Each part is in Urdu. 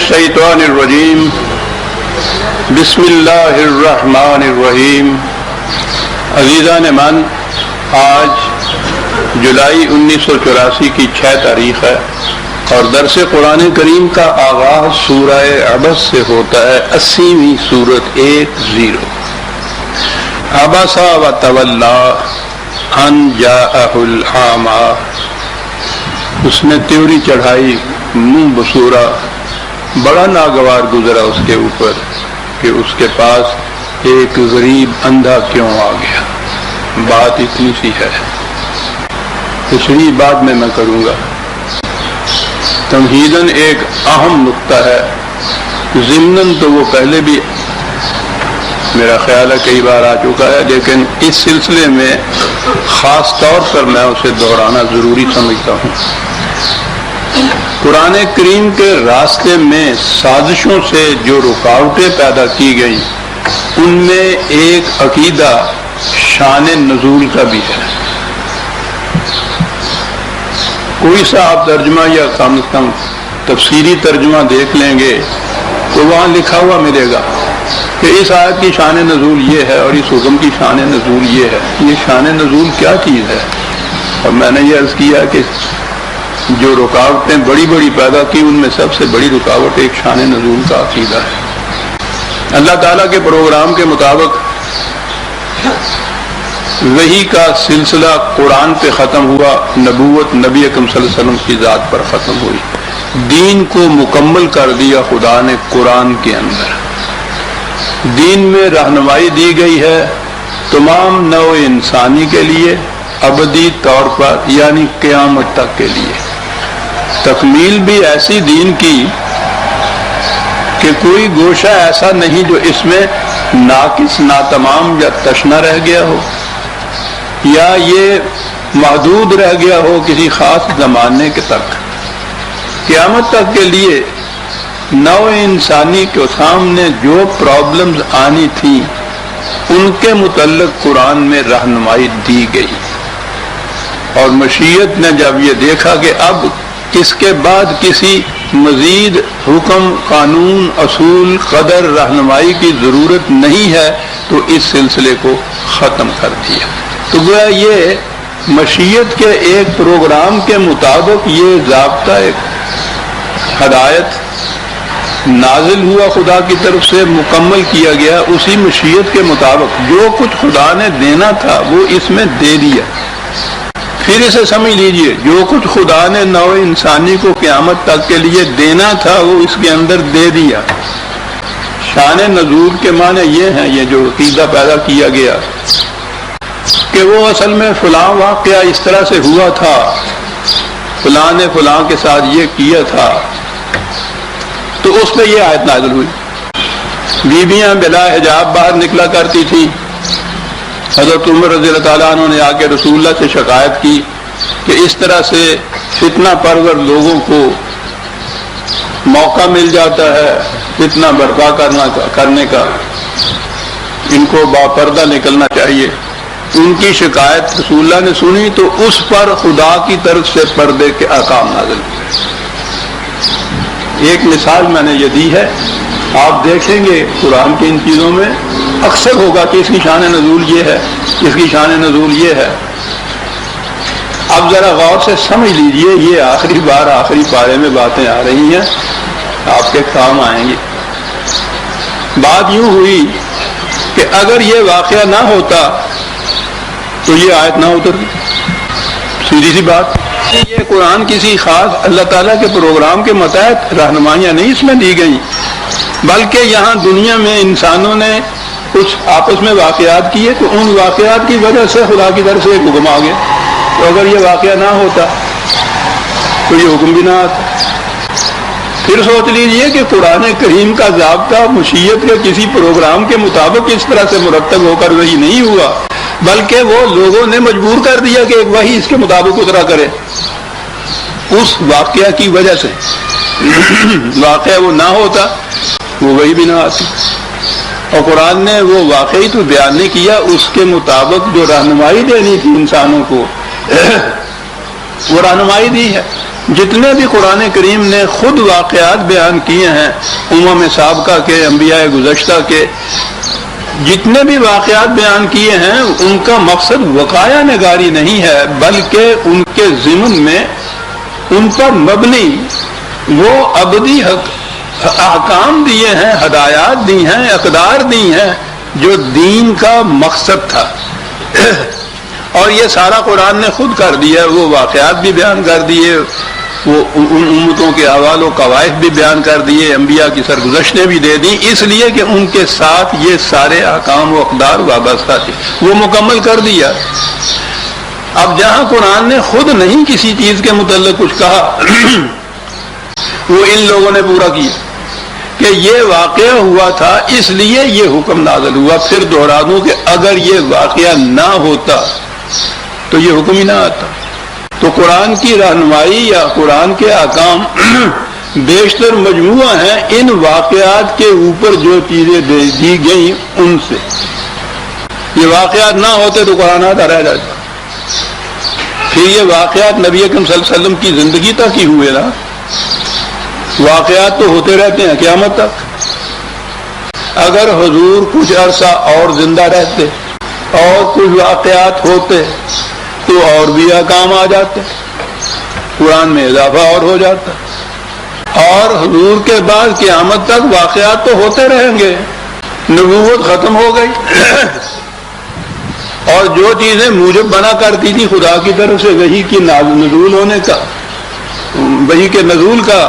الشیطان الرجیم بسم اللہ الرحمن الرحیم۔ عزیزان من، آج جولائی 1984 کی 6 تاریخ ہے اور درس قرآن کریم کا آغاز سورہ عبس سے ہوتا ہے، 80ویں سورت 10۔ عبس وتولی ان جاءہ الاعمی، اس نے تیوری چڑھائی، منہ بسورا، بڑا ناگوار گزرا اس کے اوپر کہ اس کے پاس ایک غریب اندھا کیوں آ گیا۔ بات اتنی سی ہے، تشریح بعد میں کروں گا۔ تمہیداً ایک اہم نقطہ ہے، ضمناً تو وہ پہلے بھی میرا خیال ہے کئی بار آ چکا ہے، لیکن اس سلسلے میں خاص طور پر میں اسے دہرانا ضروری سمجھتا ہوں۔ قرآن کریم کے راستے میں سازشوں سے جو رکاوٹیں پیدا کی گئیں، ان میں ایک عقیدہ شان نزول کا بھی ہے۔ کوئی سا آپ ترجمہ یا کم از کم تفسیری ترجمہ دیکھ لیں گے تو وہاں لکھا ہوا ملے گا کہ اس آیت کی شان نزول یہ ہے اور اس حکم کی شان نزول یہ ہے۔ یہ شان نزول کیا چیز ہے؟ اور میں نے یہ عرض کیا کہ جو رکاوٹیں بڑی بڑی پیدا کی، ان میں سب سے بڑی رکاوٹ ایک شان نزول کا عقیدہ ہے۔ اللہ تعالیٰ کے پروگرام کے مطابق وحی کا سلسلہ قرآن پہ ختم ہوا، نبوت نبی اکرم صلی اللہ علیہ وسلم کی ذات پر ختم ہوئی۔ دین کو مکمل کر دیا خدا نے قرآن کے اندر۔ دین میں رہنمائی دی گئی ہے تمام نوع انسانی کے لیے، ابدی طور پر، یعنی قیامت تک کے لیے۔ تکمیل بھی ایسی دین کی کہ کوئی گوشہ ایسا نہیں جو اس میں ناقص، ناتمام یا تشنہ رہ گیا ہو، یا یہ محدود رہ گیا ہو کسی خاص زمانے کے تک۔ قیامت تک کے لیے نوع انسانی کے سامنے جو پرابلمز آنی تھیں، ان کے متعلق قرآن میں رہنمائی دی گئی۔ اور مشیت نے جب یہ دیکھا کہ اب اس کے بعد کسی مزید حکم، قانون، اصول، قدر، رہنمائی کی ضرورت نہیں ہے، تو اس سلسلے کو ختم کر دیا۔ تو گویا یہ مشیت کے ایک پروگرام کے مطابق یہ ضابطہ، ایک ہدایت نازل ہوا خدا کی طرف سے، مکمل کیا گیا اسی مشیت کے مطابق۔ جو کچھ خدا نے دینا تھا وہ اس میں دے دیا۔ پھر اسے سمجھ لیجئے، جو کچھ خدا نے نوع انسانی کو قیامت تک کے لیے دینا تھا وہ اس کے اندر دے دیا۔ شان نزول کے معنی یہ ہیں، یہ جو عقیدہ پیدا کیا گیا کہ وہ اصل میں فلاں واقعہ اس طرح سے ہوا تھا، فلاں نے فلاں کے ساتھ یہ کیا تھا، تو اس پہ یہ آیت نازل ہوئی۔ بیویاں بلا حجاب باہر نکلا کرتی تھیں۔ حضرت عمر رضی اللہ تعالیٰ عنہ نے آ کے رسول اللہ سے شکایت کی کہ اس طرح سے فتنہ پرور لوگوں کو موقع مل جاتا ہے فتنہ برپا کرنے کا، ان کو باپردہ نکلنا چاہیے۔ ان کی شکایت رسول اللہ نے سنی تو اس پر خدا کی طرف سے پردے کے احکام نازل ہوئے۔ ایک مثال میں نے یہ دی ہے، آپ دیکھیں گے قرآن کی ان چیزوں میں اکثر ہوگا کہ اس کی شان نزول یہ ہے، اس کی شان نزول یہ ہے۔ اب ذرا غور سے سمجھ لیجئے، یہ آخری بار آخری پارے میں باتیں آ رہی ہیں، آپ کے کام آئیں گے۔ بات یوں ہوئی کہ اگر یہ واقعہ نہ ہوتا تو یہ آیت نہ اترتی، سیدھی سی بات۔ یہ قرآن کسی خاص اللہ تعالیٰ کے پروگرام کے متحد رہنمائیاں نہیں اس میں دی گئی، بلکہ یہاں دنیا میں انسانوں نے کچھ آپس میں واقعات کیے تو ان واقعات کی وجہ سے خدا کی طرف سے ایک حکم آ گیا۔ تو اگر یہ واقعہ نہ ہوتا تو یہ حکم بھی نہ آتا۔ پھر سوچ لیجئے کہ قرآن کریم کا ضابطہ مشیت کے کسی پروگرام کے مطابق اس طرح سے مرتب ہو کر وہی نہیں ہوا، بلکہ وہ لوگوں نے مجبور کر دیا کہ ایک وحی اس کے مطابق اترا کرے۔ اس واقعہ کی وجہ سے واقعہ وہ نہ ہوتا وہ وہی بھی نہ آتی، اور قرآن نے وہ واقعی تو بیان نہیں کیا، اس کے مطابق جو رہنمائی دینی تھی انسانوں کو وہ رہنمائی دی ہے۔ جتنے بھی قرآن کریم نے خود واقعات بیان کیے ہیں امم سابقہ کے، انبیاء گزشتہ کے، جتنے بھی واقعات بیان کیے ہیں ان کا مقصد وقایہ نگاری نہیں ہے، بلکہ ان کے ضمن میں ان پر مبنی وہ ابدی احکام دیے ہیں، ہدایات دی ہیں، اقدار دی ہیں جو دین کا مقصد تھا۔ اور یہ سارا قرآن نے خود کر دیا، وہ واقعات بھی بیان کر دیے، وہ ان امتوں کے احوال و قوائف بھی بیان کر دیے، انبیاء کی سرگزشتیں بھی دے دیں، اس لیے کہ ان کے ساتھ یہ سارے احکام و اقدار وابستہ تھے، وہ مکمل کر دیا۔ اب جہاں قرآن نے خود نہیں کسی چیز کے متعلق کچھ کہا وہ ان لوگوں نے پورا کیا کہ یہ واقعہ ہوا تھا اس لیے یہ حکم نازل ہوا۔ پھر دہرا دوں کہ اگر یہ واقعہ نہ ہوتا تو یہ حکم ہی نہ آتا۔ تو قرآن کی رہنمائی یا قرآن کے احکام بیشتر مجموعہ ہیں ان واقعات کے اوپر جو چیزیں دی گئیں ان سے۔ یہ واقعات نہ ہوتے تو قرآن آتا رہ جاتا۔ پھر یہ واقعات نبی اکرم صلی اللہ علیہ وسلم کی زندگی تک ہی ہوئے نا، واقعات تو ہوتے رہتے ہیں قیامت تک۔ اگر حضور کچھ عرصہ اور زندہ رہتے اور کچھ واقعات ہوتے تو اور بھی احکام آ جاتے، قرآن میں اضافہ اور ہو جاتا، اور حضور کے بعد قیامت تک واقعات تو ہوتے رہیں گے، نبوت ختم ہو گئی اور جو چیزیں موجب بنا کرتی تھی خدا کی طرف سے وحی کی نزول ہونے کا، وحی کے نزول کا،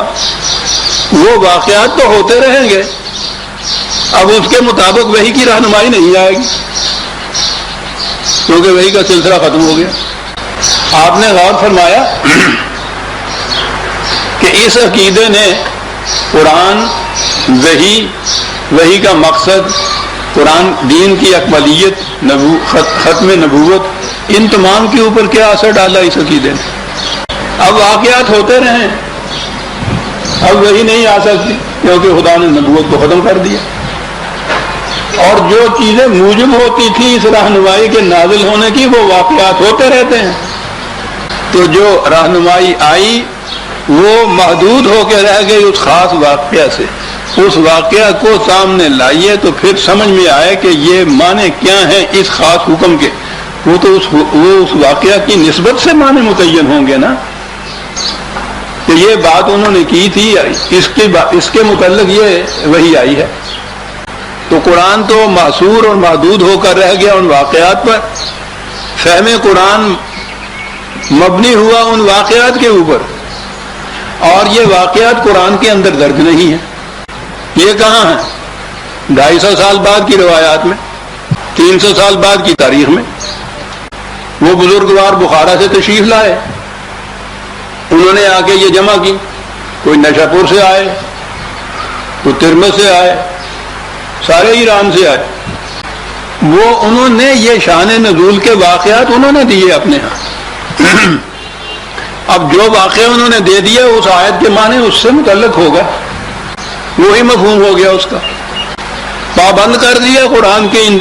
وہ واقعات تو ہوتے رہیں گے۔ اب اس کے مطابق وحی کی رہنمائی نہیں آئے گی کیونکہ وحی کا سلسلہ ختم ہو گیا۔ آپ نے غور فرمایا کہ اس عقیدے نے قرآن، وحی کا مقصد، قرآن دین کی اکملیت، ختم نبوت، ان تمام کے اوپر کیا اثر ڈالا اس عقیدے نے؟ اب واقعات ہوتے رہیں، اب وہی نہیں آ سکتی کیونکہ خدا نے نبوت کو ختم کر دیا، اور جو چیزیں موجب ہوتی تھی اس رہنمائی کے نازل ہونے کی وہ واقعات ہوتے رہتے ہیں۔ تو جو رہنمائی آئی وہ محدود ہو کے رہ گئی اس خاص واقعہ سے، اس واقعہ کو سامنے لائیے تو پھر سمجھ میں آئے کہ یہ معنی کیا ہیں اس خاص حکم کے، وہ تو اس واقعہ کی نسبت سے معنی متعین ہوں گے نا، کہ یہ بات انہوں نے کی تھی، اس کے متعلق یہ وحی آئی ہے۔ تو قرآن تو محصور اور محدود ہو کر رہ گیا ان واقعات پر، فہم قرآن مبنی ہوا ان واقعات کے اوپر، اور یہ واقعات قرآن کے اندر درج نہیں ہیں۔ یہ کہاں ہیں؟ 250 سال بعد کی روایات میں، 300 سال بعد کی تاریخ میں۔ وہ بزرگوار بخارا سے تشریف لائے، انہوں نے آ کے یہ جمع کی، کوئی نشا پور سے آئے، کوئی ترمذ سے آئے، سارے ایران سے آئے، وہ انہوں نے یہ شان نزول کے واقعات انہوں نے دیے اپنے ہاں۔ اب جو واقعہ انہوں نے دے دیا اس آیت کے معنی اس سے متعلق ہوگا، وہی مفہوم ہو گیا، اس کا پابند کر دیا قرآن کی ان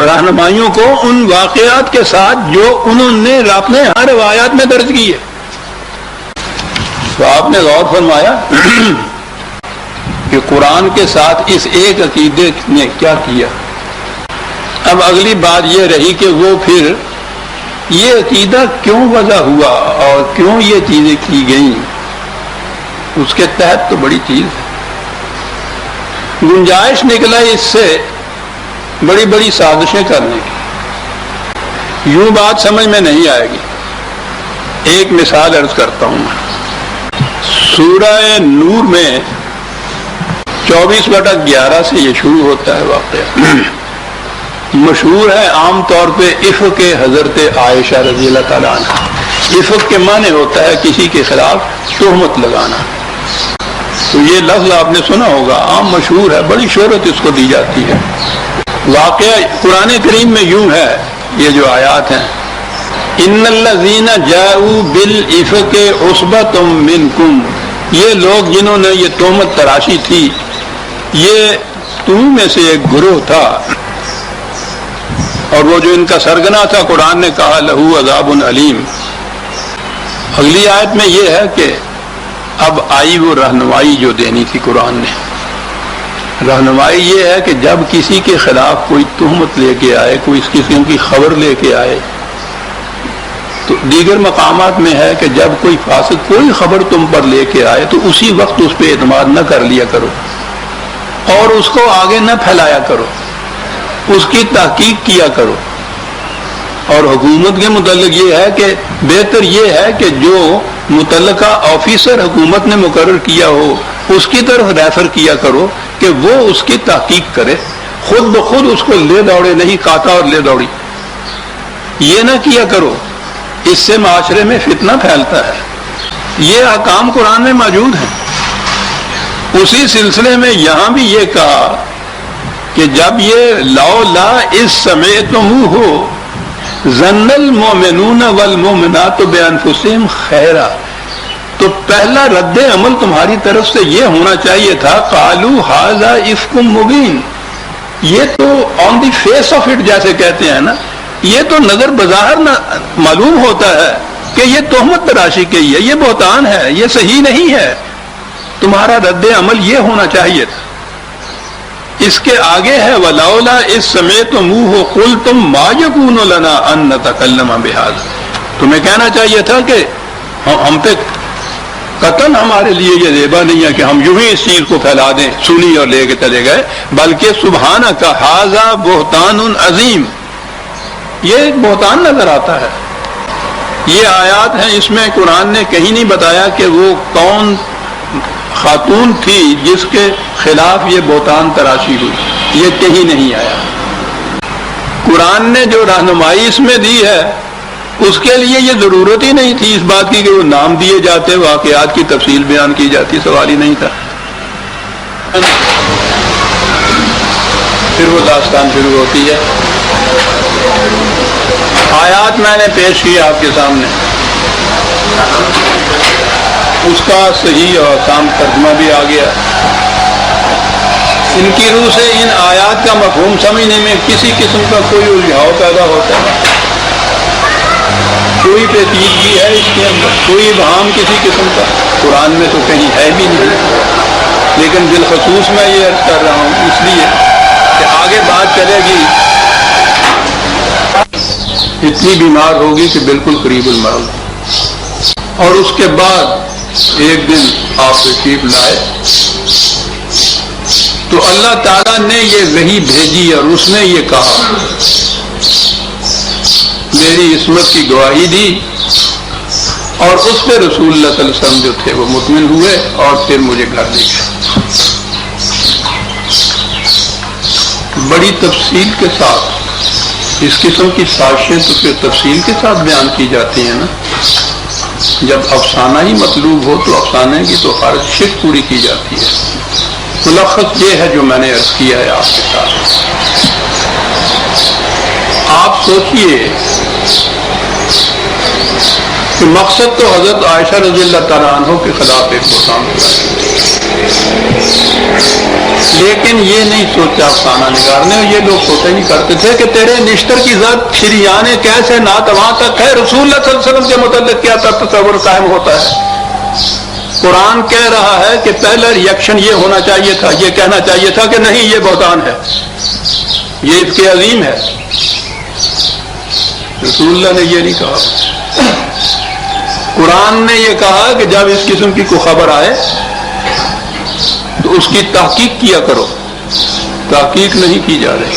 رہنمائیوں کو ان واقعات کے ساتھ جو انہوں نے اپنے ہر روایات میں درج کی ہے۔ تو آپ نے غور فرمایا کہ قرآن کے ساتھ اس ایک عقیدے نے کیا کیا۔ اب اگلی بات یہ رہی کہ وہ پھر یہ عقیدہ کیوں وضع ہوا اور کیوں یہ چیزیں کی گئیں، اس کے تحت تو بڑی چیز ہے، گنجائش نکلا اس سے بڑی بڑی سازشیں کرنے کی۔ یوں بات سمجھ میں نہیں آئے گی، ایک مثال عرض کرتا ہوں میں۔ سورہ نور میں 24/11 سے یہ شروع ہوتا ہے واقعہ، مشہور ہے عام طور پہ عفق حضرت عائشہ رضی اللہ تعالیٰ عنہ۔ عفق کے معنی ہوتا ہے کسی کے خلاف تہمت لگانا، تو یہ لفظ آپ نے سنا ہوگا، عام مشہور ہے، بڑی شہرت اس کو دی جاتی ہے۔ واقعہ قرآن کریم میں یوں ہے، یہ جو آیات ہیں، ان الذین جاءوا بالعفق عصبۃ منکم، یہ لوگ جنہوں نے یہ تہمت تراشی تھی یہ تم میں سے ایک گروہ تھا، اور وہ جو ان کا سرگنا تھا قرآن نے کہا لہو عذاب علیم، اگلی آیت میں یہ ہے کہ اب آئی وہ رہنمائی جو دینی تھی قرآن نے. رہنمائی یہ ہے کہ جب کسی کے خلاف کوئی تہمت لے کے آئے، کوئی اس قسم کی خبر لے کے آئے، تو دیگر مقامات میں ہے کہ جب کوئی فاسق کوئی خبر تم پر لے کے آئے تو اسی وقت اس پہ اعتماد نہ کر لیا کرو اور اس کو آگے نہ پھیلایا کرو، اس کی تحقیق کیا کرو. اور حکومت کے متعلق یہ ہے کہ بہتر یہ ہے کہ جو متعلقہ آفیسر حکومت نے مقرر کیا ہو اس کی طرف ریفر کیا کرو کہ وہ اس کی تحقیق کرے، خود بخود اس کو لے دوڑے نہیں، کاتا اور لے دوڑی یہ نہ کیا کرو. اس سے معاشرے میں فتنہ پھیلتا ہے. یہ احکام قرآن میں موجود ہیں. اسی سلسلے میں یہاں بھی یہ کہا کہ جب یہ لولا اس سمعتموہ ظن المؤمنون والمؤمنات بانفسہم خیرا، تو پہلا رد عمل تمہاری طرف سے یہ ہونا چاہیے تھا قالوا ھذا افک مبین. یہ تو آن دی فیس آف اٹ جیسے کہتے ہیں نا، یہ تو نظر بظاہر معلوم ہوتا ہے کہ یہ تہمت تراشی کی ہے، یہ بہتان ہے، یہ صحیح نہیں ہے. تمہارا رد عمل یہ ہونا چاہیے تھا. اس کے آگے ہے ولولا اذ سمعتموہ قلتم ما یکون لنا ان نتکلم بہذا. تمہیں کہنا چاہیے تھا کہ ہم پہ قطعاً ہمارے لیے یہ زیبا نہیں ہے کہ ہم یوں ہی اس چیز کو پھیلا دیں، سنی اور لے کے چلے گئے، بلکہ سبحانک ھذا بہتان عظیم. یہ ایک بہتان نظر آتا ہے. یہ آیات ہیں، اس میں قرآن نے کہیں نہیں بتایا کہ وہ کون خاتون تھی جس کے خلاف یہ بہتان تراشی ہوئی، یہ کہیں نہیں آیا. قرآن نے جو رہنمائی اس میں دی ہے اس کے لیے یہ ضرورت ہی نہیں تھی اس بات کی کہ وہ نام دیے جاتے، واقعات کی تفصیل بیان کی جاتی، سوال ہی نہیں تھا. پھر وہ داستان شروع ہوتی ہے. آیات میں نے پیش کی آپ کے سامنے، اس کا صحیح اور آسان ترجمہ بھی آ گیا. ان کی روح سے ان آیات کا مفہوم سمجھنے میں کسی قسم کا کوئی الجھاؤ پیدا ہوتا ہے، کوئی پیچیدگی ہے اس کے اندر، کوئی ابہام کسی قسم کا قرآن میں تو کہیں ہے بھی نہیں. لیکن بالخصوص میں یہ عرض کر رہا ہوں اس لیے کہ آگے بات چلے گی، اتنی بیمار ہوگی کہ بالکل قریب المرض، اور اس کے بعد ایک دن آپ تشریف لائے تو اللہ تعالیٰ نے یہ وحی بھیجی اور اس نے یہ کہا، میری عصمت کی گواہی دی، اور اس پہ رسول اللہ صلی اللہ علیہ وسلم جو تھے وہ مطمئن ہوئے اور پھر مجھے گھر لے گئے. بڑی تفصیل کے ساتھ اس قسم کی سازشیں تو پھر تفصیل کے ساتھ بیان کی جاتی ہیں نا. جب افسانہ ہی مطلوب ہو تو افسانے کی تو ہر شک پوری کی جاتی ہے. ملخص یہ ہے جو میں نے عرض کیا ہے آپ کے ساتھ. آپ سوچئے کہ مقصد تو حضرت عائشہ رضی اللہ تعالیٰ عنہ کے خلاف ایک بہتان تھا، لیکن یہ نہیں سوچا افسانہ نگار نے، یہ لوگ سوچا نہیں کرتے تھے کہ تیرے نشتر کی ذات شریان کیسے ناتواں تک ہے، رسول اللہ صلی اللہ علیہ وسلم کے متعلق کیا تصور قائم ہوتا ہے. قرآن کہہ رہا ہے کہ پہلا ریئیکشن یہ ہونا چاہیے تھا، یہ کہنا چاہیے تھا کہ نہیں یہ بہتان ہے، یہ اس کے عظیم ہے. رسول اللہ نے یہ نہیں کہا. قرآن نے یہ کہا کہ جب اس قسم کی کوئی خبر آئے تو اس کی تحقیق کیا کرو. تحقیق نہیں کی جا رہی.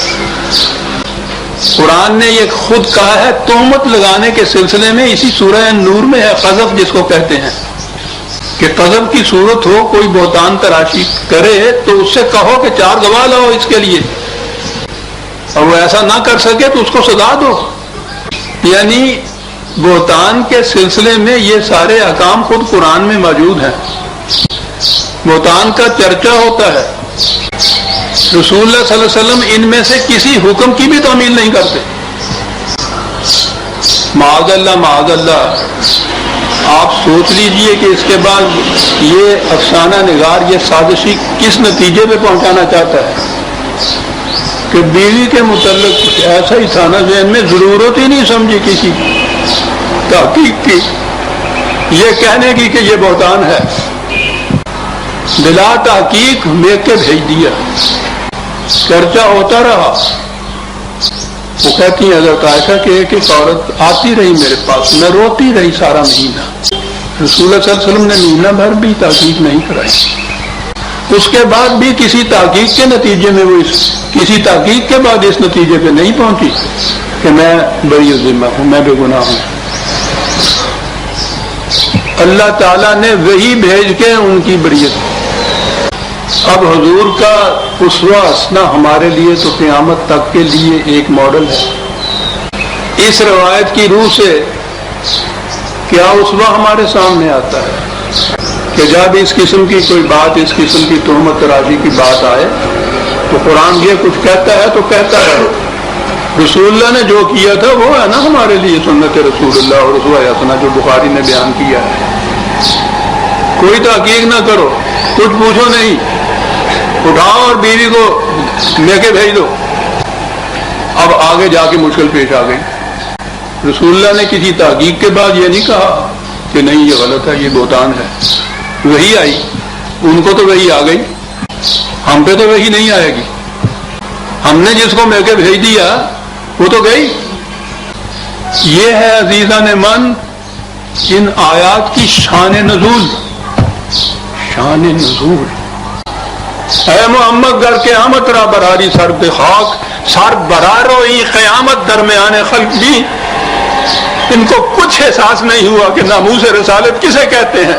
قرآن نے یہ خود کہا ہے تہمت لگانے کے سلسلے میں، اسی سورہ نور میں ہے قذف جس کو کہتے ہیں، کہ قذف کی صورت ہو کوئی بہتان تراشی کرے تو اس سے کہو کہ 4 گواہ لاؤ اس کے لیے، اور وہ ایسا نہ کر سکے تو اس کو سزا دو. یعنی بہتان کے سلسلے میں یہ سارے احکام خود قرآن میں موجود ہیں. بہتان کا چرچا ہوتا ہے. رسول اللہ صلی اللہ علیہ وسلم ان میں سے کسی حکم کی بھی تعمیل نہیں کرتے. معاذ اللہ معاذ اللہ. آپ سوچ لیجئے کہ اس کے بعد یہ افسانہ نگار یہ سازشی کس نتیجے پہ پہنچانا چاہتا ہے کہ بیوی کے متعلق کچھ ایسا ہی تھا نا ذہن میں، ضرورت ہی نہیں سمجھی کسی تحقیق کی. یہ کہنے کی کہ یہ بہتان ہے، بلا تحقیق لے کے بھیج دیا، چرچا ہوتا رہا۔ وہ کہتی ہیں حضرت عائشہ کہ ایک عورت آتی رہی میرے پاس، میں روتی رہی سارا مہینہ، رسول اللہ صلی اللہ علیہ وسلم نے مہینہ بھر بھی تحقیق نہیں کرائی۔ اس کے بعد بھی کسی تحقیق کے نتیجے میں وہ کسی تحقیق کے بعد اس نتیجے پہ نہیں پہنچی کہ میں بری ذمہ ہوں، میں بے گناہ ہوں۔ اللہ تعالیٰ نے وہی بھیج کے ان کی بریت۔ اب حضور کا اسوہ حسنہ ہمارے لیے تو قیامت تک کے لیے ایک ماڈل ہے۔ اس روایت کی روح سے کیا اسوہ ہمارے سامنے آتا ہے کہ جب اس قسم کی کوئی بات، اس قسم کی تہمت تراشی کی بات آئے تو قرآن یہ کچھ کہتا ہے تو کہتا ہے، رسول اللہ نے جو کیا تھا وہ ہے نا ہمارے لیے سنت رسول اللہ اور اسوہ حسنہ جو بخاری نے بیان کیا ہے۔ کوئی تحقیق نہ کرو، کچھ پوچھو نہیں، اٹھاؤ اور بیوی کو لے کے بھیج دو۔ اب آگے جا کے مشکل پیش آ گئی۔ رسول اللہ نے کسی تحقیق کے بعد یہ نہیں کہا کہ نہیں یہ غلط ہے، یہ بہتان ہے۔ وہی آئی، ان کو تو وہی آ گئی، ہم پہ تو وہی نہیں آئے گی۔ ہم نے جس کو لے کے بھیج دیا وہ تو گئی۔ یہ ہے عزیزان من ان آیات کی شان نزول۔ شان نزول، اے محمد گر قیامت را براری سر بے خاک، سر برارو ہی قیامت درمیان خلق بھی۔ ان کو کچھ احساس نہیں ہوا کہ ناموس رسالت کسے کہتے ہیں۔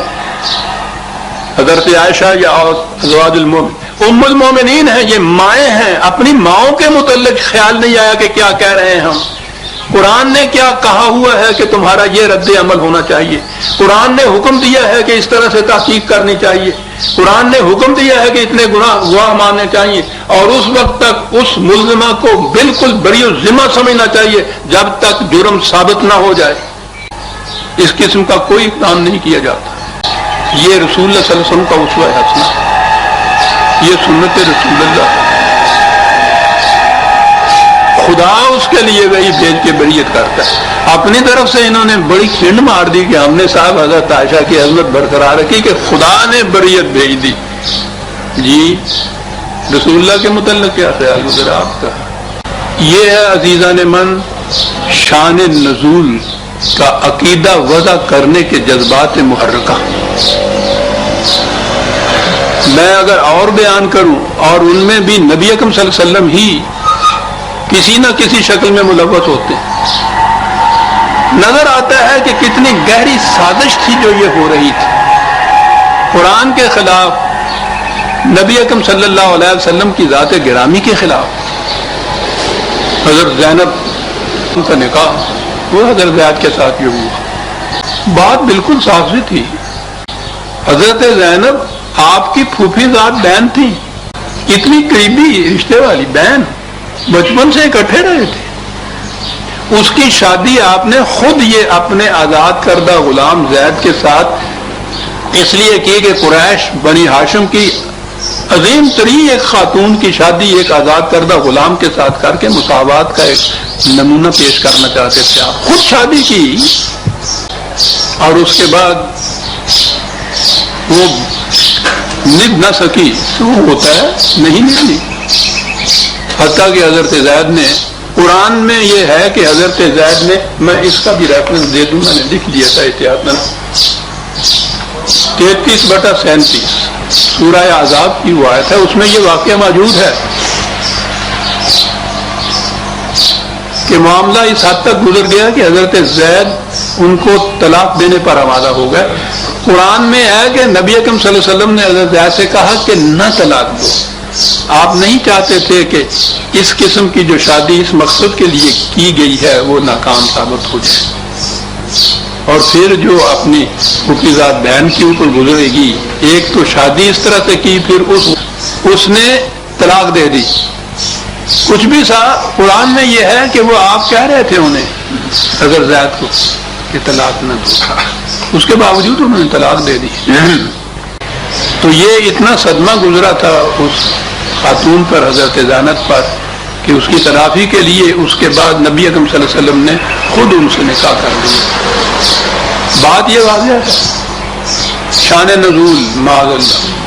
حضرت عائشہ یا ازواج المومن ام المومنین ہیں، یہ مائیں ہیں، اپنی ماؤں کے متعلق خیال نہیں آیا کہ کیا کہہ رہے ہیں ہم۔ قرآن نے کیا کہا ہوا ہے کہ تمہارا یہ رد عمل ہونا چاہیے، قرآن نے حکم دیا ہے کہ اس طرح سے تحقیق کرنی چاہیے، قرآن نے حکم دیا ہے کہ اتنے گواہ ماننے چاہیے، اور اس وقت تک اس ملزمہ کو بالکل بری ذمہ سمجھنا چاہیے جب تک جرم ثابت نہ ہو جائے۔ اس قسم کا کوئی اقدام نہیں کیا جاتا۔ یہ رسول اللہ صلی اللہ علیہ وسلم کا اسوہ حسنہ، یہ سنت رسول اللہ۔ خدا اس کے لیے وہی بھیج کے بریت کرتا ہے۔ اپنی طرف سے انہوں نے بڑی کھنڈ مار دی کہ ہم نے صاحب حضرت عائشہ کی عظمت برقرار رکھی کہ خدا نے بریت بھیج دی۔ جی رسول اللہ کے متعلق کیا خیال گزرا آپ کا؟ یہ ہے عزیزان من شان نزول کا عقیدہ وضع کرنے کے جذبات محرکہ۔ میں اگر اور بیان کروں اور ان میں بھی نبی اکرم صلی اللہ علیہ وسلم ہی کسی نہ کسی شکل میں ملوث ہوتے ہیں، نظر آتا ہے کہ کتنی گہری سازش تھی جو یہ ہو رہی تھی قرآن کے خلاف، نبی اکرم صلی اللہ علیہ وسلم کی ذات گرامی کے خلاف۔ حضرت زینب کا نکاح وہ حضرت زید کے ساتھ جو ہوا، بات بالکل صاف سی تھی۔ حضرت زینب آپ کی پھوپھی ذات بہن تھی، اتنی قریبی رشتے والی بہن، بچپن سے اکٹھے رہے تھے۔ اس کی شادی آپ نے خود یہ اپنے آزاد کردہ غلام زید کے ساتھ اس لیے کی کہ قریش بنی ہاشم کی عظیم ترین ایک خاتون کی شادی ایک آزاد کردہ غلام کے ساتھ کر کے مساوات کا ایک نمونہ پیش کرنا چاہتے تھے۔ آپ خود شادی کی اور اس کے بعد وہ نبھ نہ سکی تو ہوتا ہے نہیں نکلی، حتیٰ کہ حضرت زید نے، قرآن میں یہ ہے کہ حضرت زید نے، میں اس کا بھی ریفرنس دے دوں، میں نے لکھ دیا تھا احتیاطاً، 33/37 سورہ احزاب کی وہ آیت ہے، اس میں یہ واقعہ موجود ہے کہ معاملہ اس حد تک گزر گیا کہ حضرت زید ان کو طلاق دینے پر آمادہ ہو گئے۔ قرآن میں ہے کہ نبی اکرم صلی اللہ علیہ وسلم نے حضرت زید سے کہا کہ نہ طلاق دو، آپ نہیں چاہتے تھے کہ اس قسم کی جو شادی اس مقصد کے لیے کی گئی ہے وہ ناکام ثابت ہو جائے، اور پھر جو اپنی پھوپھی ذات بہن کے اوپر گزرے گی، ایک تو شادی اس طرح سے کی، پھر اس نے طلاق دے دی۔ کچھ بھی سا قرآن میں یہ ہے کہ وہ آپ کہہ رہے تھے انہیں حضرت زید کو کہ طلاق نہ دو، اس کے باوجود انہوں نے طلاق دے دی۔ تو یہ اتنا صدمہ گزرا تھا اس خاتون پر، حضرت زینب پر، کہ اس کی تلافی کے لیے اس کے بعد نبی اکرم صلی اللہ علیہ وسلم نے خود ان سے نکاح کر دیا۔ بات یہ واضح ہے شان نزول معاذ اللہ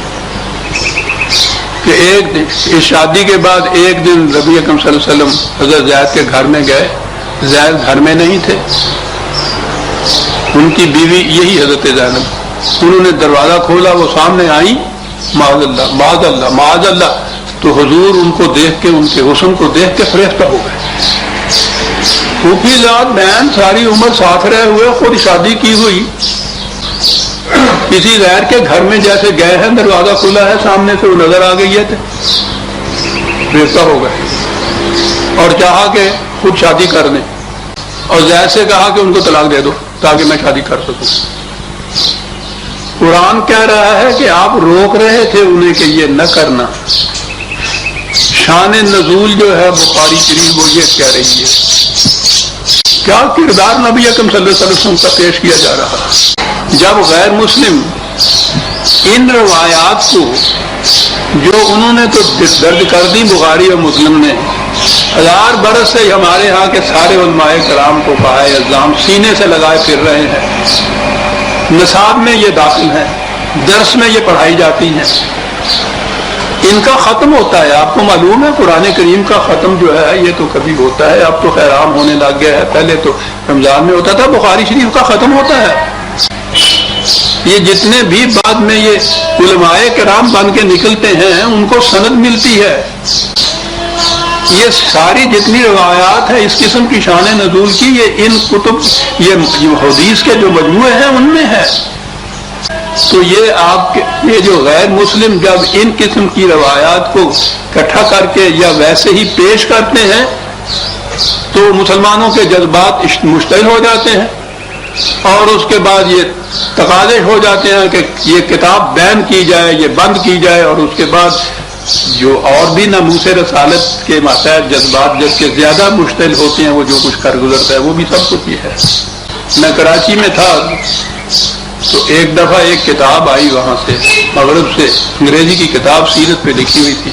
کہ ایک دن اس شادی کے بعد ایک دن نبی اکرم صلی اللہ علیہ وسلم حضرت زید کے گھر میں گئے. زید گھر میں نہیں تھے، ان کی بیوی یہی حضرت زینب. انہوں نے دروازہ کھولا، وہ سامنے آئی، معاذ اللہ معاذ اللہ معاذ اللہ. تو حضور ان کو دیکھ کے، ان کے حسن کو دیکھ کے فریفتہ ہو گئے. پھوپھی ذات بہن ساری عمر ساتھ رہے ہوئے، خود شادی کی ہوئی، کسی غیر کے گھر میں جیسے گئے ہیں، دروازہ کھلا ہے، سامنے سے وہ نظر آ گئی ہے، فریفتہ ہو گئے اور چاہا کہ خود شادی کر دیں، اور زید سے کہا کہ ان کو طلاق دے دو تاکہ میں شادی کر سکوں. قرآن کہہ رہا ہے کہ آپ روک رہے تھے انہیں کہ یہ نہ کرنا. شان نزول جو ہے بخاری شریف وہ یہ کہہ رہی ہے. کیا کردار نبی اکرم صلی اللہ علیہ وسلم کا پیش کیا جا رہا ہے جب غیر مسلم ان روایات کو جو انہوں نے تو درج کر دی بخاری اور مسلم نے، 1000 برس سے ہمارے ہاں کے سارے علماء کرام کو پائے الزام سینے سے لگائے پھر رہے ہیں، نصاب میں یہ داخل ہیں، درس میں یہ پڑھائی جاتی ہیں، ان کا ختم ہوتا ہے. آپ کو معلوم ہے قرآن کریم کا ختم جو ہے یہ تو کبھی ہوتا ہے، اب تو خیر عام ہونے لگ گیا ہے، پہلے تو رمضان میں ہوتا تھا. بخاری شریف کا ختم ہوتا ہے. یہ جتنے بھی بعد میں یہ علماء کرام بن کے نکلتے ہیں ان کو سند ملتی ہے. یہ ساری جتنی روایات ہیں اس قسم کی شان نزول کی، یہ ان کتب، یہ حدیث کے جو مجموعے ہیں ان میں ہے. تو یہ آپ یہ جو غیر مسلم جب ان قسم کی روایات کو اکٹھا کر کے یا ویسے ہی پیش کرتے ہیں تو مسلمانوں کے جذبات مشتعل ہو جاتے ہیں، اور اس کے بعد یہ تقاضے ہو جاتے ہیں کہ یہ کتاب بین کی جائے، یہ بند کی جائے، اور اس کے بعد جو اور بھی ناموس رسالت کے ماتحت جذبات جب کے زیادہ مشتعل ہوتے ہیں وہ جو کچھ کر گزرتا ہے وہ بھی سب کچھ یہ ہے. میں کراچی میں تھا تو ایک دفعہ ایک کتاب آئی وہاں سے مغرب سے، انگریزی کی کتاب سیرت پہ لکھی ہوئی تھی،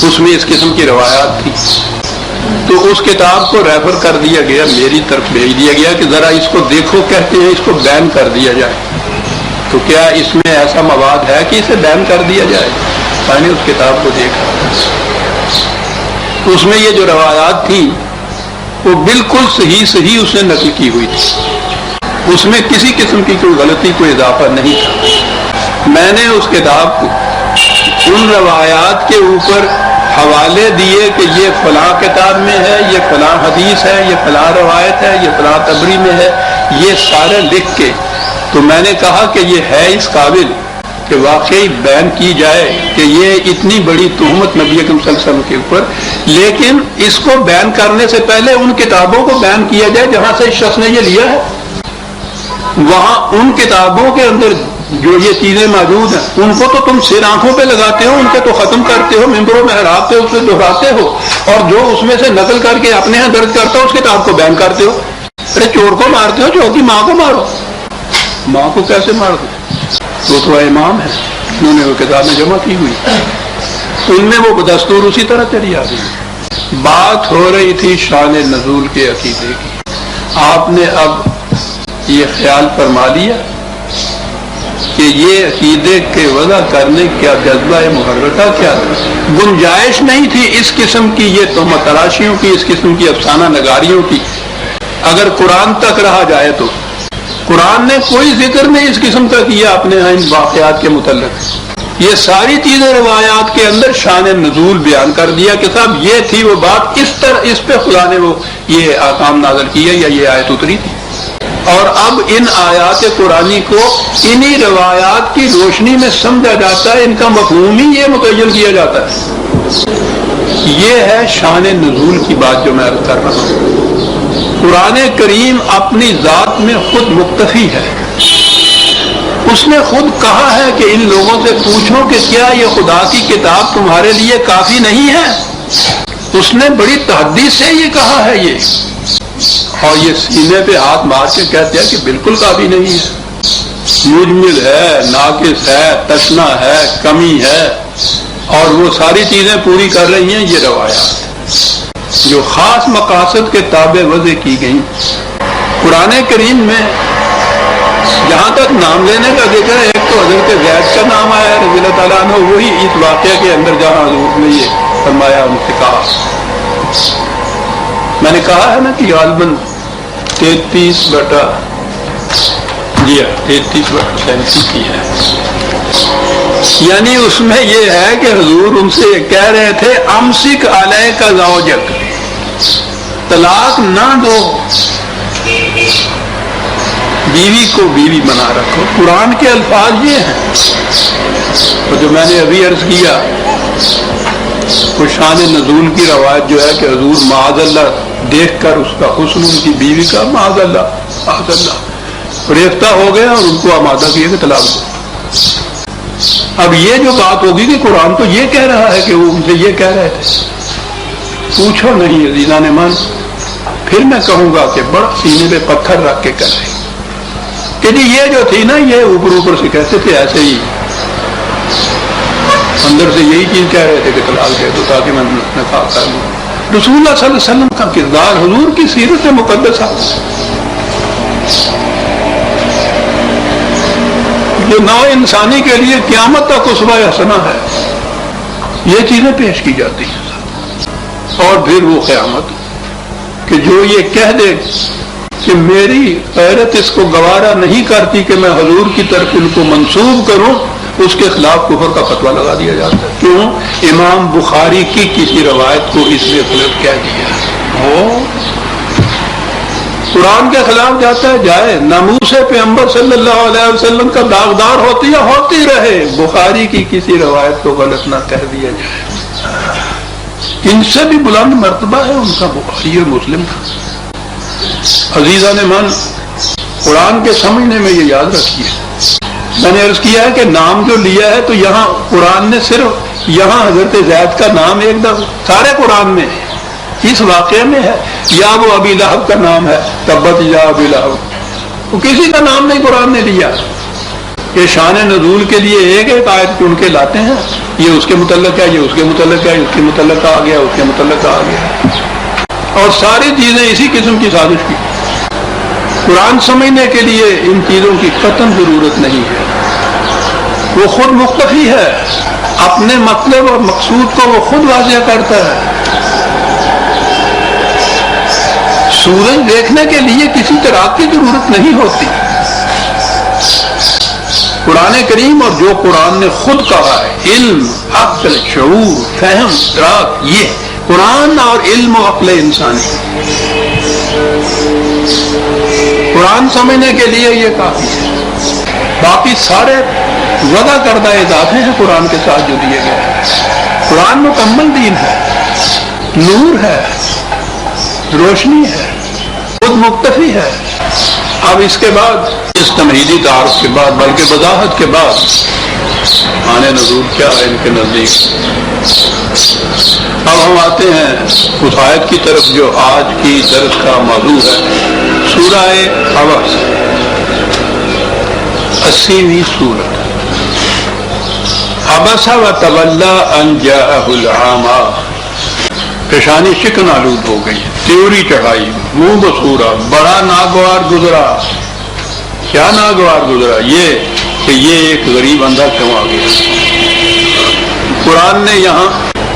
اس میں اس قسم کی روایات تھی. تو اس کتاب کو ریفر کر دیا گیا، میری طرف بھیج دیا گیا کہ ذرا اس کو دیکھو، کہتے ہیں اس کو بین کر دیا جائے. تو کیا اس میں ایسا مواد ہے کہ اسے بین کر دیا جائے؟ میں نے اس کتاب کو دیکھا، اس میں یہ جو روایات تھیں وہ بالکل صحیح اس نے نقل کی ہوئی تھی، اس میں کسی قسم کی کوئی غلطی، کوئی اضافہ نہیں تھا. میں نے اس کتاب کو ان روایات کے اوپر حوالے دیے کہ یہ فلاں کتاب میں ہے، یہ فلاں حدیث ہے، یہ فلاں روایت ہے، یہ فلاں تبری میں ہے، یہ سارے لکھ کے تو میں نے کہا کہ یہ ہے اس قابل کہ واقعی بیان کی جائے کہ یہ اتنی بڑی تہمت نبی اکرم صلی اللہ علیہ وسلم کے اوپر، لیکن اس کو بیان کرنے سے پہلے ان کتابوں کو بیان کیا جائے جہاں سے اس شخص نے یہ لیا ہے. وہاں ان کتابوں کے اندر جو یہ چیزیں موجود ہیں ان کو تو تم سر آنکھوں پہ لگاتے ہو، ان کے تو ختم کرتے ہو، ممبروں میں محراب پہ اس سے دہراتے ہو، اور جو اس میں سے نقل کر کے اپنے یہاں درج کرتا ہو اس کتاب کو بیان کرتے ہو. ارے چور کو مارتے ہو، چور کی ماں کو مارو. ماں کو کیسے مار دو؟ وہ تو امام ہے، انہوں نے وہ کتابیں جمع کی ہوئی، ان میں وہ دستور اسی طرح چلی آ رہی. بات ہو رہی تھی شان نزول کے عقیدے کی. آپ نے اب یہ خیال فرما لیا کہ یہ عقیدے کے وضع کرنے کا جذبہ محرکہ کیا تھا. گنجائش نہیں تھی اس قسم کی یہ تہمت تراشیوں کی، اس قسم کی افسانہ نگاریوں کی. اگر قرآن تک رہا جائے تو قرآن نے کوئی ذکر نہیں اس قسم کا کیا اپنے ان واقعات کے متعلق. یہ ساری چیزیں روایات کے اندر شان نزول بیان کر دیا کہ صاحب یہ تھی وہ بات، اس طرح اس پہ خدا نے وہ یہ احکام نازل کیا یا یہ آیت اتری تھی. اور اب ان آیات قرآنی کو انہی روایات کی روشنی میں سمجھا جاتا ہے، ان کا مفہوم ہی یہ متعین کیا جاتا ہے. یہ ہے شان نزول کی بات جو میں عرض کر رہا ہوں. قرآن کریم اپنی ذات میں خود مکتفی ہے. اس نے خود کہا ہے کہ ان لوگوں سے پوچھو کہ کیا یہ خدا کی کتاب تمہارے لیے کافی نہیں ہے. اس نے بڑی تحدی سے یہ کہا ہے یہ، اور یہ سینے پہ ہاتھ مار کے کہتے ہیں کہ بالکل کافی نہیں ہے، مجمل ہے، ناقص ہے، تشنا ہے، کمی ہے، اور وہ ساری چیزیں پوری کر رہی ہیں یہ روایات جو خاص مقاصد کے تابع وضع کی گئیں. قرآن کریم میں جہاں تک نام لینے کا ذکر ہے، ایک تو حضرت زید کا نام آیا ہے رضی اللہ تعالیٰ عنہ، وہی اس واقعے کے اندر جہاں حضور نے یہ فرمایا ان سے کہا، میں نے کہا ہے نا کہ غالباً 33/37 کی ہے، یعنی اس میں یہ ہے کہ حضور ان سے کہہ رہے تھے امسک علیک زوجک، طلاق نہ دو، بیوی کو بیوی بنا رکھو۔ قرآن کے الفاظ یہ ہیں، اور جو میں نے ابھی عرض کیا وہ شان نزول کی روایت جو ہے کہ حضور معاذ اللہ دیکھ کر اس کا حسن ان کی بیوی کا معاذ اللہ ریختہ ہو گیا اور ان کو آمادہ کیا کہ طلاق دو۔ اب یہ جو بات ہوگی کہ قرآن تو یہ کہہ رہا ہے کہ وہ ان سے یہ کہہ رہے تھے، پوچھو نہیں عزیزان من، پھر میں کہوں گا کہ بڑا سینے پہ پتھر رکھ کے کر رہے کہ جی یہ جو تھی نا، یہ اوپر سے کہتے تھے ایسے ہی، اندر سے یہی چیز کہہ رہے تھے کہ طلاق دے دو تاکہ میں نکاح کر لوں۔ رسول اللہ صلی اللہ علیہ وسلم کا کردار، حضور کی سیرت مقدسہ، جو نوع انسانی کے لیے قیامت تک اسوہ حسنہ ہے، یہ چیزیں پیش کی جاتی ہیں۔ اور پھر وہ قیامت کہ جو یہ کہہ دے کہ میری غیرت اس کو گوارا نہیں کرتی کہ میں حضور کی طرف ان کو منسوب کروں، اس کے خلاف کفر کا فتویٰ لگا دیا جاتا ہے۔ کیوں؟ امام بخاری کی کسی روایت کو اس لیے غلط کہہ دیا، قرآن کے خلاف جاتا ہے، جائے، ناموس پیغمبر صلی اللہ علیہ وسلم کا داغدار ہوتی ہے، ہوتی رہے، بخاری کی کسی روایت کو غلط نہ کہہ دیا جائے۔ ان سے بھی بلند مرتبہ ہے ان کا بخاری اور مسلم کا۔ عزیزان من، قرآن کے سمجھنے میں یہ یاد رکھیے، میں نے عرض کیا ہے کہ نام جو لیا ہے تو یہاں قرآن نے صرف یہاں حضرت زید کا نام ایک دم سارے قرآن میں اس واقعے میں ہے، یا وہ ابی لہب کا نام ہے، تبت یا ابی لہب، وہ کسی کا نام نہیں قرآن نے لیا۔ یہ شان نزول کے لیے ایک ایک آیت چن کے لاتے ہیں، یہ اس کے متعلق ہے، یہ اس کے متعلق ہے، اس کے متعلق آ گیا، اس کے متعلق آ گیا، اور ساری چیزیں اسی قسم کی سازش کی۔ قرآن سمجھنے کے لیے ان چیزوں کی قطعاً ضرورت نہیں ہے، وہ خود مختفی ہے، اپنے مطلب اور مقصود کو وہ خود واضح کرتا ہے۔ سورج دیکھنے کے لیے کسی طرح کی ضرورت نہیں ہوتی۔ قرآن کریم اور جو قرآن نے خود کہا ہے، علم، عقل، شعور، فہم، ادراک، یہ قرآن اور علم و عقل انسانی، قرآن سمجھنے کے لیے یہ کافی ہے۔ باقی سارے وضع کردہ اضافے ہیں قرآن کے ساتھ جو دیے گئے ہیں۔ قرآن مکمل دین ہے، نور ہے، روشنی ہے، خود مکتفی ہے۔ اب اس کے بعد اس تمہیدی تعارف کے بعد، بلکہ وضاحت کے بعد، شان نزول کیا ہے ان کے نزدیک، اب ہم آتے ہیں اس آیت کی طرف جو آج کی درس کا موضوع ہے، سورہ عبس، 80ویں سورت۔ عبس وتولی ان جاءہ العامی، پیشانی شکن آلود ہو گئی، تیوری چڑھائی، منہ بسورا، بڑا ناگوار گزرا۔ کیا ناگوار گزرا؟ یہ کہ یہ ایک غریب اندھا کیوں آ گیا۔ قرآن نے یہاں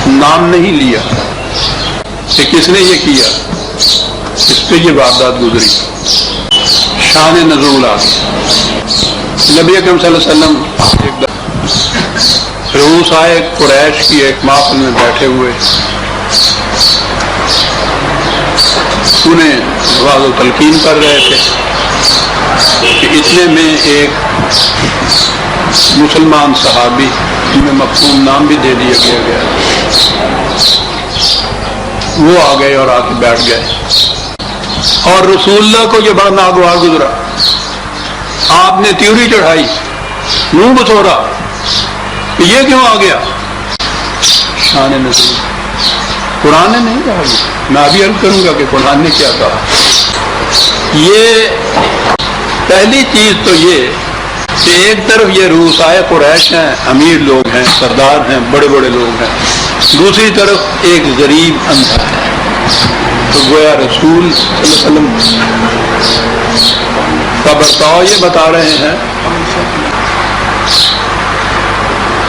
نام نہیں لیا کہ کس نے یہ کیا، اس پہ یہ واردات گزری، شان نزول آ گئی۔ نبی اکرم صلی اللہ علیہ وسلم ایک رؤوس آئے قریش کی ایک محفل میں بیٹھے ہوئے، انہیں واضح و تلقین کر رہے تھے کہ اتنے میں ایک مسلمان صحابی، میں مفہوم نام بھی دے دیا گیا، وہ آ گئے اور آ کے بیٹھ گئے، اور رسول اللہ کو یہ بڑا ناگوار گزرا۔ آپ نے تیوری چڑھائی، منہ بسورا کہ یہ کیوں آ گیا۔ شان نزول قرآن نے نہیں کہا، میں ابھی عرض کروں گا کہ قرآن نے کیا کہا۔ یہ پہلی چیز تو یہ کہ ایک طرف یہ رؤسائے قریش ہیں، امیر لوگ ہیں، سردار ہیں، بڑے بڑے لوگ ہیں، دوسری طرف ایک غریب اندھا ہے، تو گویا رسول صلی اللہ علیہ وسلم کا برتاؤ یہ بتا رہے ہیں.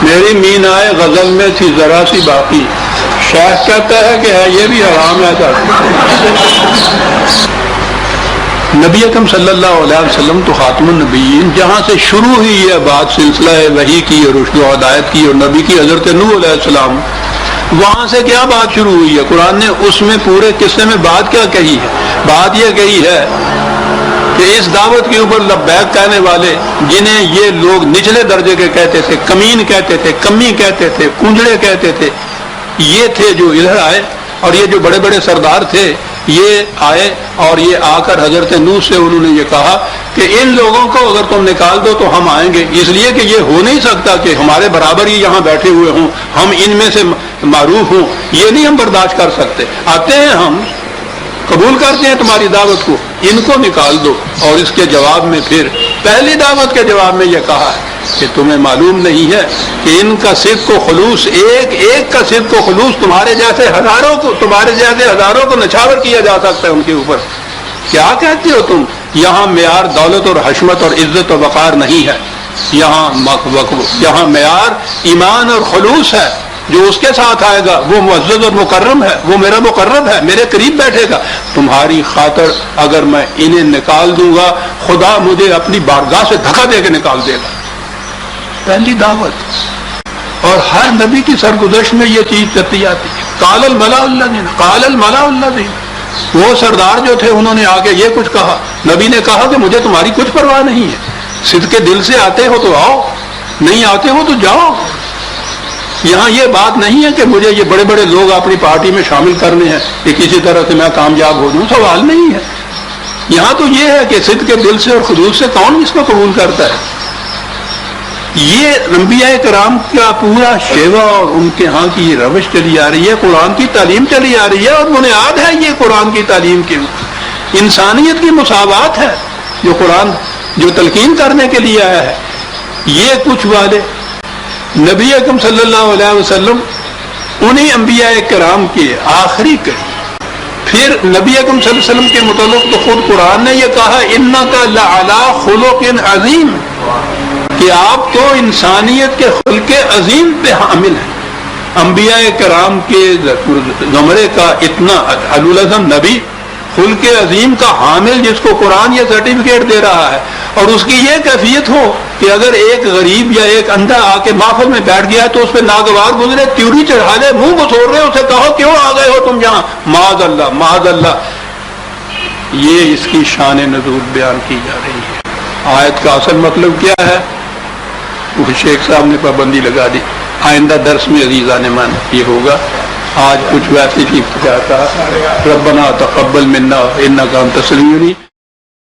میری مینائے غزل میں تھی ذرا سی باقی، شیخ کہتا ہے کہ ہے یہ بھی حرام ہے. نبی اکرم صلی اللہ علیہ وسلم تو خاتم النبیین، جہاں سے شروع ہوئی یہ بات سلسلہ وحی کی اور رشد و ہدایت کی اور نبی کی حضرت نوح علیہ السلام، وہاں سے کیا بات شروع ہوئی ہے؟ قرآن نے اس میں پورے قصے میں بات کیا کہی ہے؟ بات یہ کہی ہے کہ اس دعوت کے اوپر لبیک کہنے والے، جنہیں یہ لوگ نچلے درجے کے کہتے تھے، کمین کہتے تھے، کمی کہتے تھے، کنجڑے کہتے تھے، یہ تھے جو ادھر آئے. اور یہ جو بڑے بڑے سردار تھے یہ آئے اور یہ آ کر حضرت نوح سے انہوں نے یہ کہا کہ ان لوگوں کو اگر تم نکال دو تو ہم آئیں گے، اس لیے کہ یہ ہو نہیں سکتا کہ ہمارے برابر ہی یہاں بیٹھے ہوئے ہوں، ہم ان میں سے معروف ہوں، یہ نہیں ہم برداشت کر سکتے. آتے ہیں، ہم قبول کرتے ہیں تمہاری دعوت کو، ان کو نکال دو. اور اس کے جواب میں پھر پہلی دعوت کے جواب میں یہ کہا ہے کہ تمہیں معلوم نہیں ہے کہ ان کا صدق و خلوص، ایک ایک کا صدق و خلوص تمہارے جیسے ہزاروں کو نچھاور کیا جا سکتا ہے ان کے اوپر. کیا کہتے ہو تم؟ یہاں معیار دولت اور حشمت اور عزت و وقار نہیں ہے، یہاں معیار ایمان اور خلوص ہے. جو اس کے ساتھ آئے گا وہ معزز اور مکرم ہے، وہ میرا مقرب ہے، میرے قریب بیٹھے گا. تمہاری خاطر اگر میں انہیں نکال دوں گا، خدا مجھے اپنی بارگاہ سے دھکا دے کے نکال دے گا. پہلی دعوت. اور ہر نبی کی سرگزشت میں یہ چیز چلتی آتی ہے. قال الملأ الذین، وہ سردار جو تھے انہوں نے آ کے یہ کچھ کہا. نبی نے کہا کہ مجھے تمہاری کچھ پرواہ نہیں ہے، صدق کے دل سے آتے ہو تو آؤ، نہیں آتے ہو تو جاؤ. یہاں یہ بات نہیں ہے کہ مجھے یہ بڑے بڑے لوگ اپنی پارٹی میں شامل کرنے ہیں کہ کسی طرح سے میں کامیاب ہو جاؤں، سوال نہیں ہے. یہاں تو یہ ہے کہ صدق کے دل سے اور خلوص سے کون اس کو قبول کرتا ہے. یہ انبیاء کرام کا پورا شیوا اور ان کے ہاں کی یہ روش چلی آ رہی ہے، قرآن کی تعلیم چلی آ رہی ہے، اور بنیاد ہے یہ قرآن کی تعلیم کی. انسانیت کی مساوات ہے جو قرآن جو تلقین کرنے کے لیے آیا ہے. یہ کچھ والے نبی اکرم صلی اللہ علیہ وسلم انہی انبیاء کرام کے آخری کری. پھر نبی اکرم صلی اللہ علیہ وسلم کے متعلق تو خود قرآن نے یہ کہا انک لعلی خلق عظیم، کہ آپ تو انسانیت کے خلق عظیم پہ حامل ہیں. انبیاء کرام کے زمرے کا اتنا اولوالعزم نبی، خلق عظیم کا حامل، جس کو قرآن یہ سرٹیفکیٹ دے رہا ہے. اور اس کی یہ کیفیت ہو کہ اگر ایک غریب یا ایک اندھا آ کے محفل میں بیٹھ گیا تو اس پہ ناگوار گزرے، تیوری چڑھا لے، منہ بسور رہے، اسے کہو کیوں آ گئے ہو تم یہاں، معاذ اللہ معاذ اللہ. یہ اس کی شان نزول بیان کی جا رہی ہے. آیت کا اصل مطلب کیا ہے وہ شیخ صاحب نے پابندی لگا دی. آئندہ درس میں عزیزان من یہ ہوگا. آج کچھ ویسے کی کہا ربنا تقبل منا انک انت السمیع العلیم.